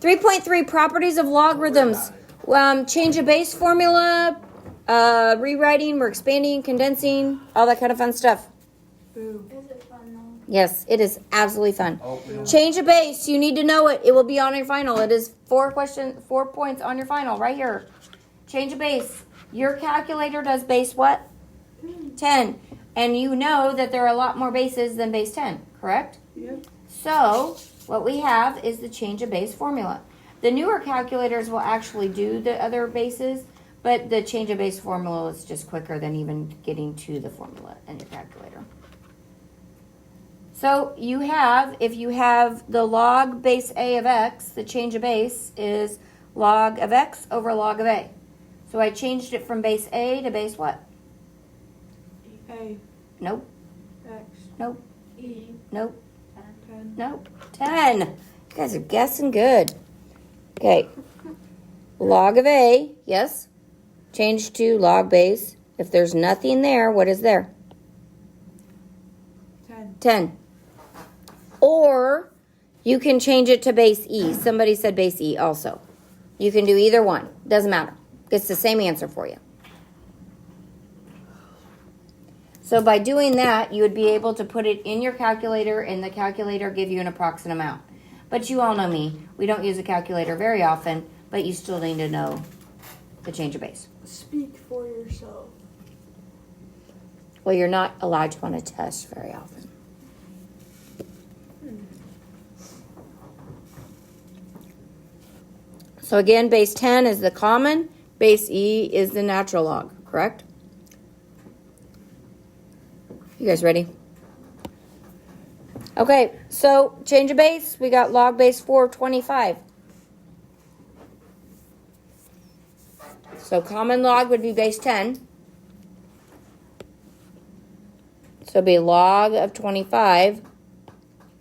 3.3, properties of logarithms. Change a base formula, rewriting, we're expanding, condensing, all that kind of fun stuff. Boo. Is it fun though? Yes, it is absolutely fun. Oh, Change a base. You need to know it. It will be on your final. It is 4 points on your final right here. Change a base. Your calculator does base what? 10. And you know that there are a lot more bases than base 10, correct? Yep. So what we have is the change of base formula. The newer calculators will actually do the other bases, but the change of base formula is just quicker than even getting to the formula in your calculator. So you have, if you have the log base A of x, the change of base is log of x over log of A. So I changed it from base A to base what? A. Nope, X. nope, E. nope, 10. nope. 10. You guys are guessing good. Okay. Log of A, yes. Change to log base. If there's nothing there, what is there? 10. 10. Or you can change it to base E. Somebody said base E also. You can do either one. Doesn't matter. It's the same answer for you. So by doing that, you would be able to put it in your calculator and the calculator give you an approximate amount. But you all know me. We don't use a calculator very often, but you still need to know the change of base. Speak for yourself. Well, you're not allowed to on a test very often. So again, base 10 is the common, base E is the natural log, correct? You guys ready? Okay, so change of base, we got log base 425. So common log would be base 10. So it'd be log of 25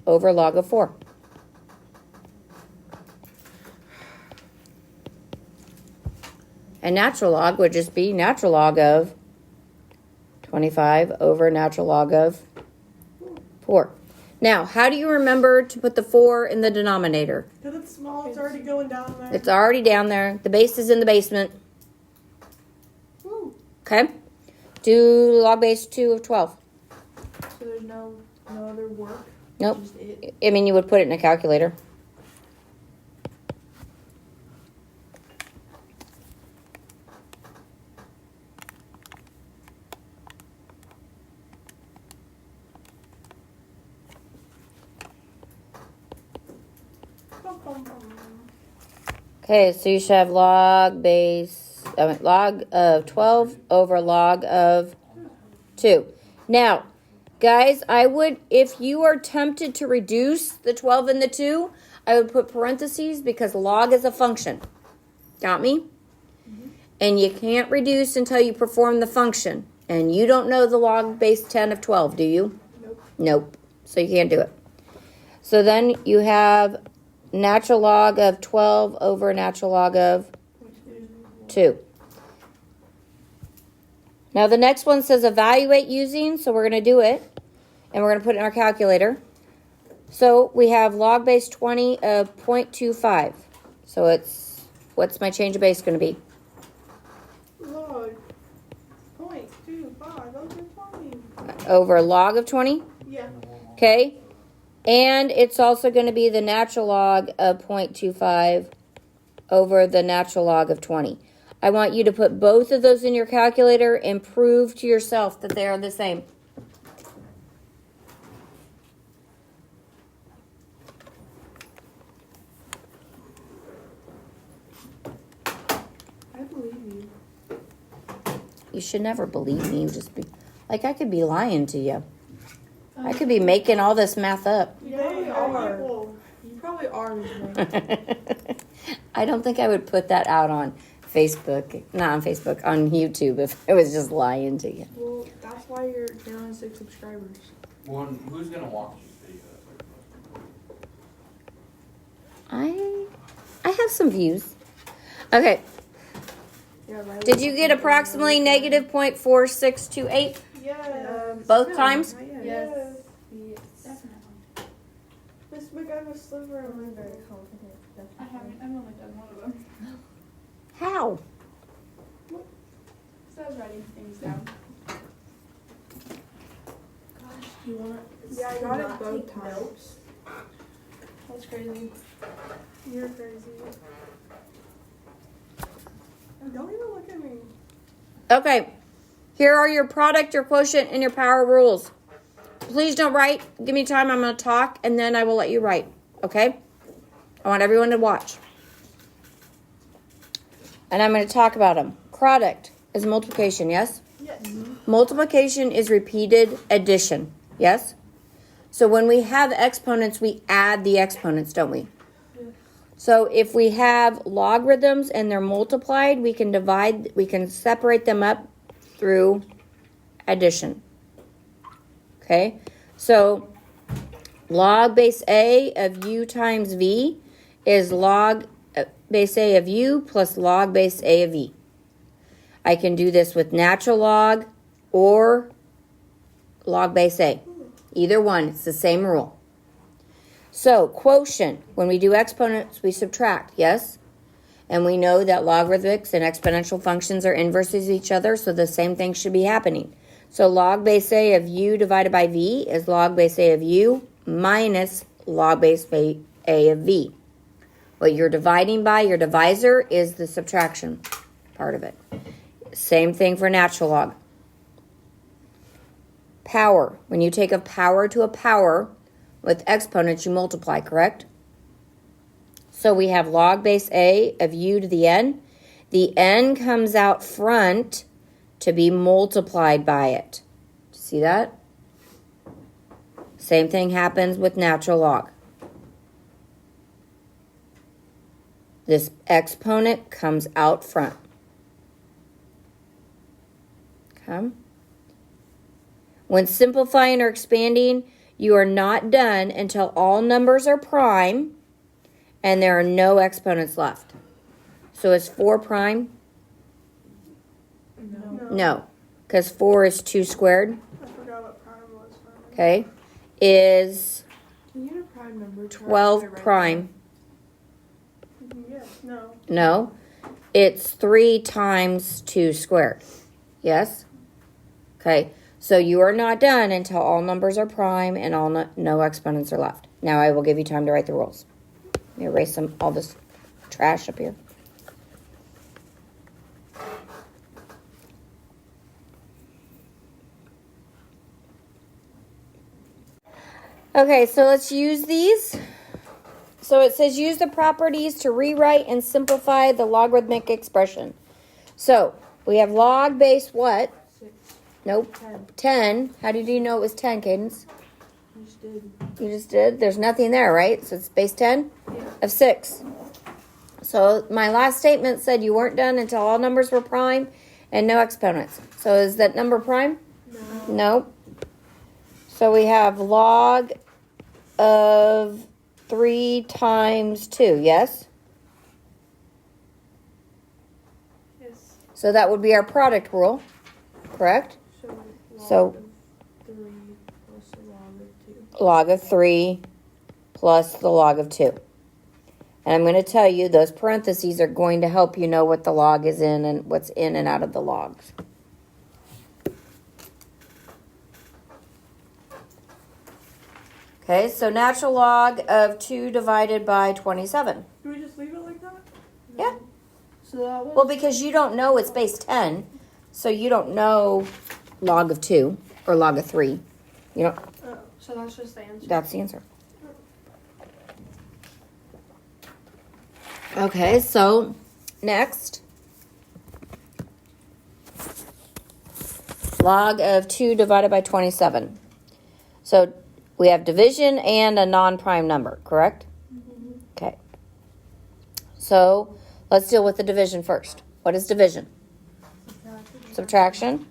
over log of 4. And natural log would just be natural log of 25 over natural log of 4. Now, how do you remember to put the 4 in the denominator? Because it's small, it's already going down there. It's already down there. The base is in the basement. Woo. Okay? Do log base 2 of 12. So there's no other work? Nope. Just it? I mean, you would put it in a calculator. Bum, bum, bum. Okay, so you should have log of 12 over log of 2. Now, guys, I would, if you are tempted to reduce the 12 and the 2, I would put parentheses because log is a function. Got me? Mm-hmm. And you can't reduce until you perform the function. And you don't know the log base 10 of 12, do you? Nope. Nope. So you can't do it. So then you have natural log of 12 over natural log of 2. Now the next one says evaluate using, so we're going to do it. And we're going to put it in our calculator. So we have log base 20 of 0.25. So it's, what's my change of base going to be? Log. 0.25 over 20. Over log of 20? Yeah. Okay. And it's also going to be the natural log of 0.25 over the natural log of 20. I want you to put both of those in your calculator and prove to yourself that they are the same. I believe you. You should never believe me. You just be like, I could be lying to you. I could be making all this math up. You probably are. You probably are. I don't think I would put that out on Facebook, not on Facebook, on YouTube if I was just lying to you. Well, that's why you're down 6 subscribers. One, who's gonna watch this video? I have some views. Okay. Yeah, right. Did you get approximately negative 0.4628 Yeah. both times? Yes. Definitely. This big guy was sliver of my very I haven't Ow. So I was writing things down. Gosh, do you want Yeah, I got it both take times. notes? That's crazy. You're crazy. Oh, don't even look at me. Okay. Here are your product, your quotient, and your power rules. Please don't write. Give me time. I'm going to talk, and then I will let you write. Okay? I want everyone to watch. And I'm going to talk about them. Product is multiplication, yes? Yes. Multiplication is repeated addition, yes? So when we have exponents, we add the exponents, don't we? Yeah. So if we have logarithms and they're multiplied, we can separate them up through addition. Okay? So log base A of u times v is log base A of u plus log base A of v. I can do this with natural log or log base A. Either one, it's the same rule. So quotient, when we do exponents, we subtract, yes? And we know that logarithmics and exponential functions are inverses of each other, so the same thing should be happening. So log base A of u divided by v is log base A of u minus log base A of v. What you're dividing by, your divisor, is the subtraction part of it. Same thing for natural log. Power. When you take a power to a power with exponents, you multiply, correct? So we have log base A of u to the n. The n comes out front to be multiplied by it. See that? Same thing happens with natural log. This exponent comes out front. Okay. When simplifying or expanding, you are not done until all numbers are prime and there are no exponents left. So is 4 prime? No, because 4 is 2 squared. I forgot what prime was. For me. Okay. Is Can you get a prime number? 12 prime? Yes. No. No. It's 3 times 2 squared. Yes? Okay. So you are not done until all numbers are prime and no exponents are left. Now I will give you time to write the rules. Let me erase all this trash up here. Okay, so let's use these. So it says use the properties to rewrite and simplify the logarithmic expression. So we have log base what? 6. Nope. 10. 10. How did you know it was 10, Cadence? You just did. You just did? There's nothing there, right? So it's base 10 Yeah. of 6. So my last statement said you weren't done until all numbers were prime and no exponents. So is that number prime? No. Nope. So we have log of 3 times 2, yes? Yes. So that would be our product rule, correct? So. Log So- of 3 plus the log of 2. Log of 3 plus the log of 2. And I'm going to tell you those parentheses are going to help you know what the log is in and what's in and out of the logs. Okay, so natural log of 2 divided by 27. Do we just leave it like that? Yeah. So that was. Well, because you don't know it's base 10, so you don't know log of 2 or log of 3. You know, So that's just the answer. that's the answer. Okay, so next. Log of 2 divided by 27. So we have division and a non-prime number, correct? Mm-hmm. Okay. So let's deal with the division first. What is division? Subtraction.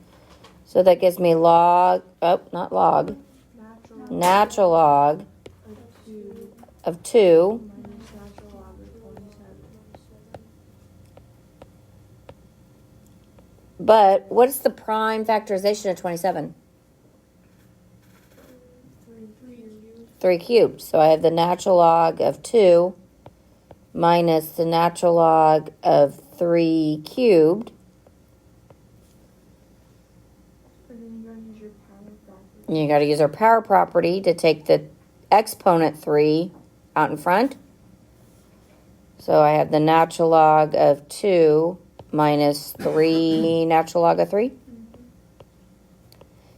So that gives me log, not log, natural log of 2 minus natural log of 27. But what is the prime factorization of 27? 3 cubed. So I have the natural log of 2 minus the natural log of 3 cubed. And then you gotta use your power property. And you got to use our power property to take the exponent 3 out in front. So I have the natural log of 2 minus 3 natural log of 3.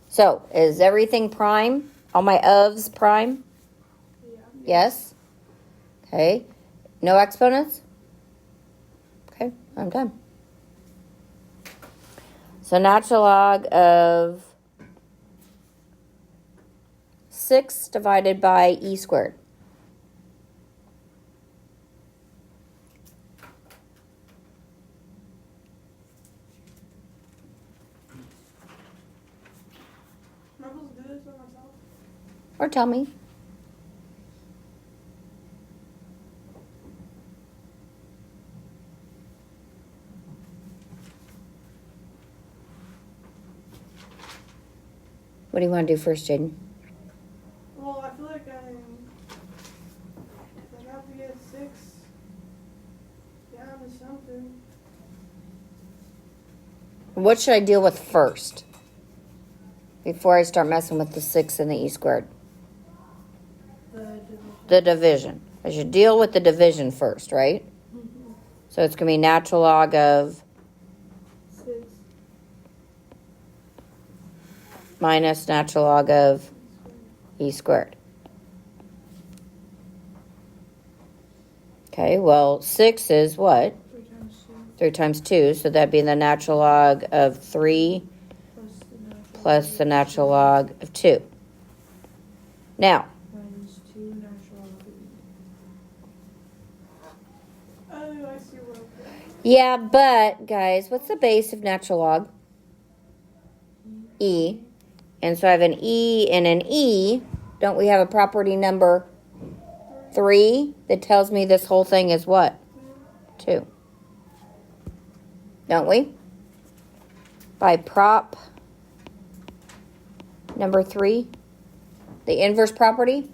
So is everything prime? All my ofs prime? Yeah. Yes. Okay. No exponents? Okay, I'm done. So natural log of 6 divided by e squared. Am I supposed to do this by myself? Or tell me. What do you want to do first, Jaden? Well, I feel like I have to get 6 down to something. What should I deal with first? Before I start messing with the 6 and the e squared. The division. The division. I should deal with the division first, right? Mm-hmm. So it's going to be natural log of 6. minus natural log of e squared. Okay, well, 6 is what? 3 times 2 3 times 2, so that'd be the natural log of 3 plus the natural plus the natural log of 2. Now, minus 2 natural log of e. Oh, I see what I'm doing. yeah, but, guys, what's the base of natural log? E. And so I have an E and an E. Don't we have a property number 3 that tells me this whole thing is what? 2. Don't we? By prop number 3, the inverse property.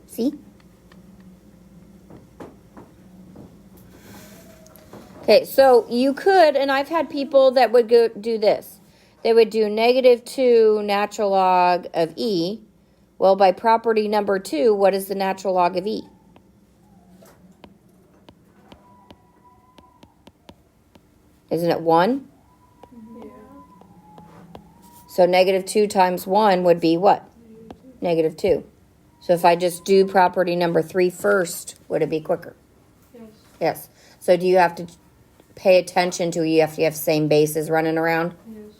See? Okay, so you could, and I've had people that would go do this. They would do negative 2 natural log of E. Well, by property number 2, what is the natural log of E? Isn't it 1? Yeah. So negative 2 times 1 would be what? Negative 2. So if I just do property number 3 first, would it be quicker? Yes. Yes. So do you have to pay attention to you have to have same bases running around? Yes.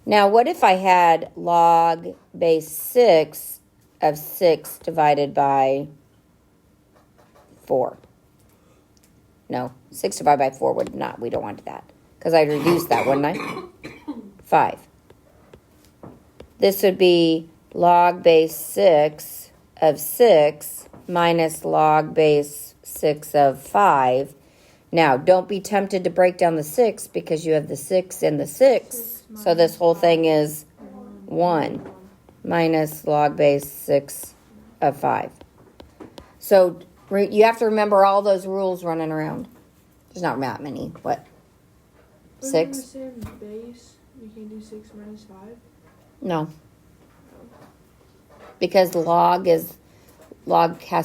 Now, what if I had log base 6 of 6 divided by 4? No, 6 divided by 4 would not. We don't want that. Because I'd reduce that, wouldn't I? 5. This would be log base 6 of 6 minus log base 6 of 5. Now, don't be tempted to break down the 6 because you have the 6 and the 6. So this whole thing is 1 minus log base 6 of 5. So you have to remember all those rules running around. There's not that many. What? But 6? in the same base, you can do 6 minus 5. No. Because log has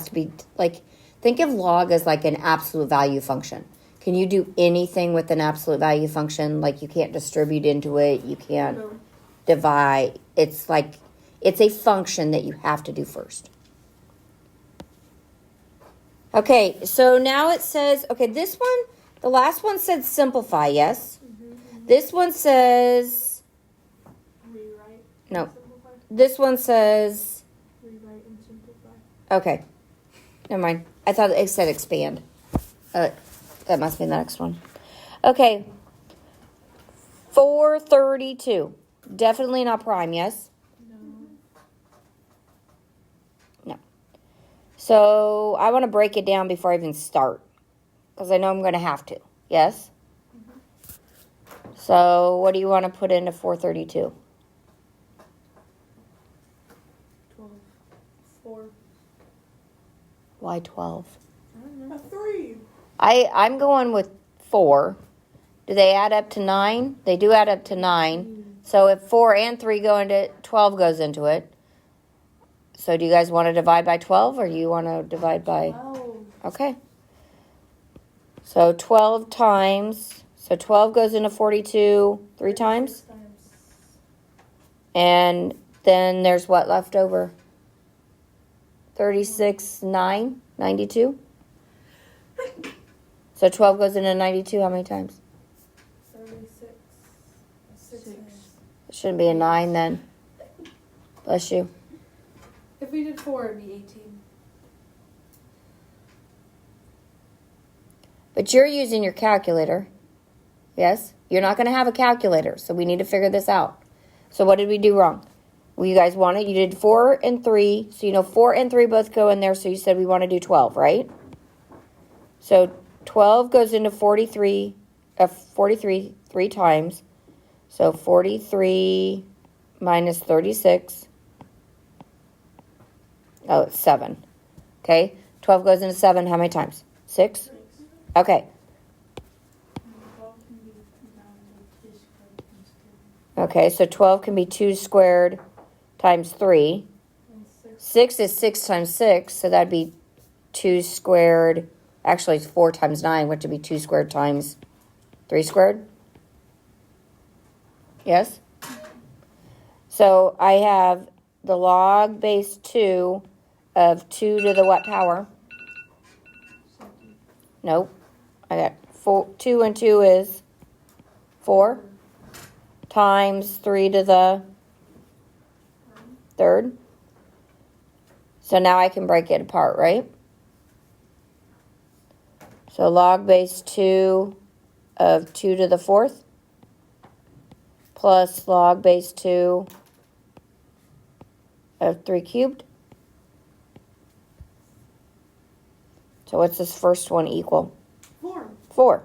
to be, like, think of log as like an absolute value function. Can you do anything with an absolute value function? Like, you can't distribute into it. You can't No. divide. It's like, it's a function that you have to do first. Okay, so now it says, okay, this one, the last one said simplify, yes? This one says, Rewrite. no, Simplify. this one says, Rewrite and simplify. okay, never mind. I thought it said expand. That must be the next one. Okay, 432. Definitely not prime, yes? No. No. So I want to break it down before I even start. Because I know I'm going to have to. Yes? So what do you want to put into 432? 4. Why 12? I don't know. A 3. I'm going with 4. Do they add up to 9? They do add up to 9. So if 4 and 3 go into 12 goes into it. So do you guys want to divide by 12 or do you want to divide by... Oh. Okay. So 12 times... So 12 goes into 42 3 times. And then there's what left over? 36, 9, 92. So 12 goes into 92 how many times? 36. 6. It shouldn't be a 9 then. Bless you. If we did 4, it'd be 18. But you're using your calculator. Yes? You're not going to have a calculator, so we need to figure this out. So what did we do wrong? Well, you guys wanted, you did 4 and 3. So you know 4 and 3 both go in there, so you said we want to do 12, right? So 12 goes into 43 3 times. So 43 minus 36. Oh, it's 7. Okay. 12 goes into 7 how many times? 6? Okay. Okay, so 12 can be 2 squared times 3. 6 is 6 times 6, so that'd be 2 squared. Actually, it's 4 times 9, which would be 2 squared times 3 squared. Yes? So I have the log base 2 of 2 to the what power? Nope. I got 2 and 2 is 4 times 3 to the 3rd. So now I can break it apart, right? So log base 2 of 2 to the 4th plus log base 2 of 3 cubed. So what's this first one equal? 4. 4.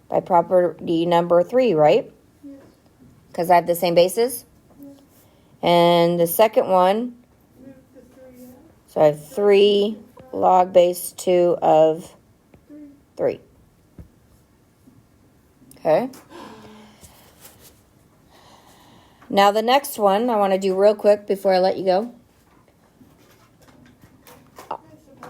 By property number 3, right? Yes. Because I have the same bases. Yes. And the second one, Move the 3 out. so I have 3 log base 2 of 3. Okay. Now the next one I want to do real quick before I let you go.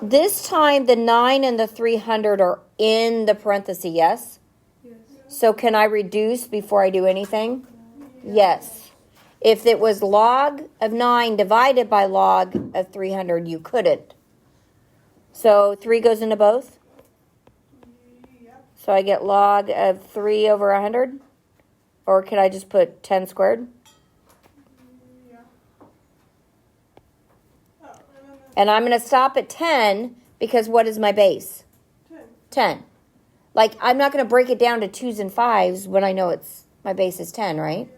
This time the 9 and the 300 are in the parenthesis, yes? Yes. So can I reduce before I do anything? Yes. If it was log of 9 divided by log of 300, you couldn't. So 3 goes into both? Yep. So I get log of 3 over 100? Or could I just put 10 squared? Yeah. Oh, and then And I'm going to stop at 10 because what is my base? the 10. 10. Like, I'm not going to break it down to 2s and 5s when I know it's my base is 10, right?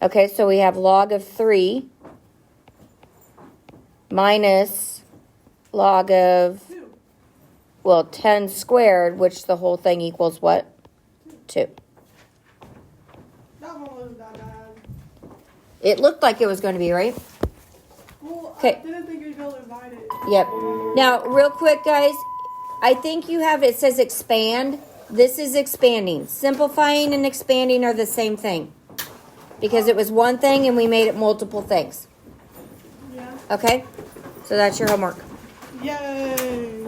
Okay, so we have log of 3 minus log of, 2. well, 10 squared, which the whole thing equals what? 2. That one wasn't that bad. It looked like it was going to be, right? Well, Okay. I didn't think we'd be able to divide it. Yep. Now, real quick, guys, I think you have, it says expand. This is expanding. Simplifying and expanding are the same thing. Because it was one thing and we made it multiple things. Yeah. Okay? So that's your homework. Yay!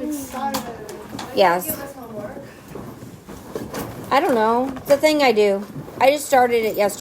Excited. Yes. Give us homework. I don't know. It's a thing I do. I just started it yesterday.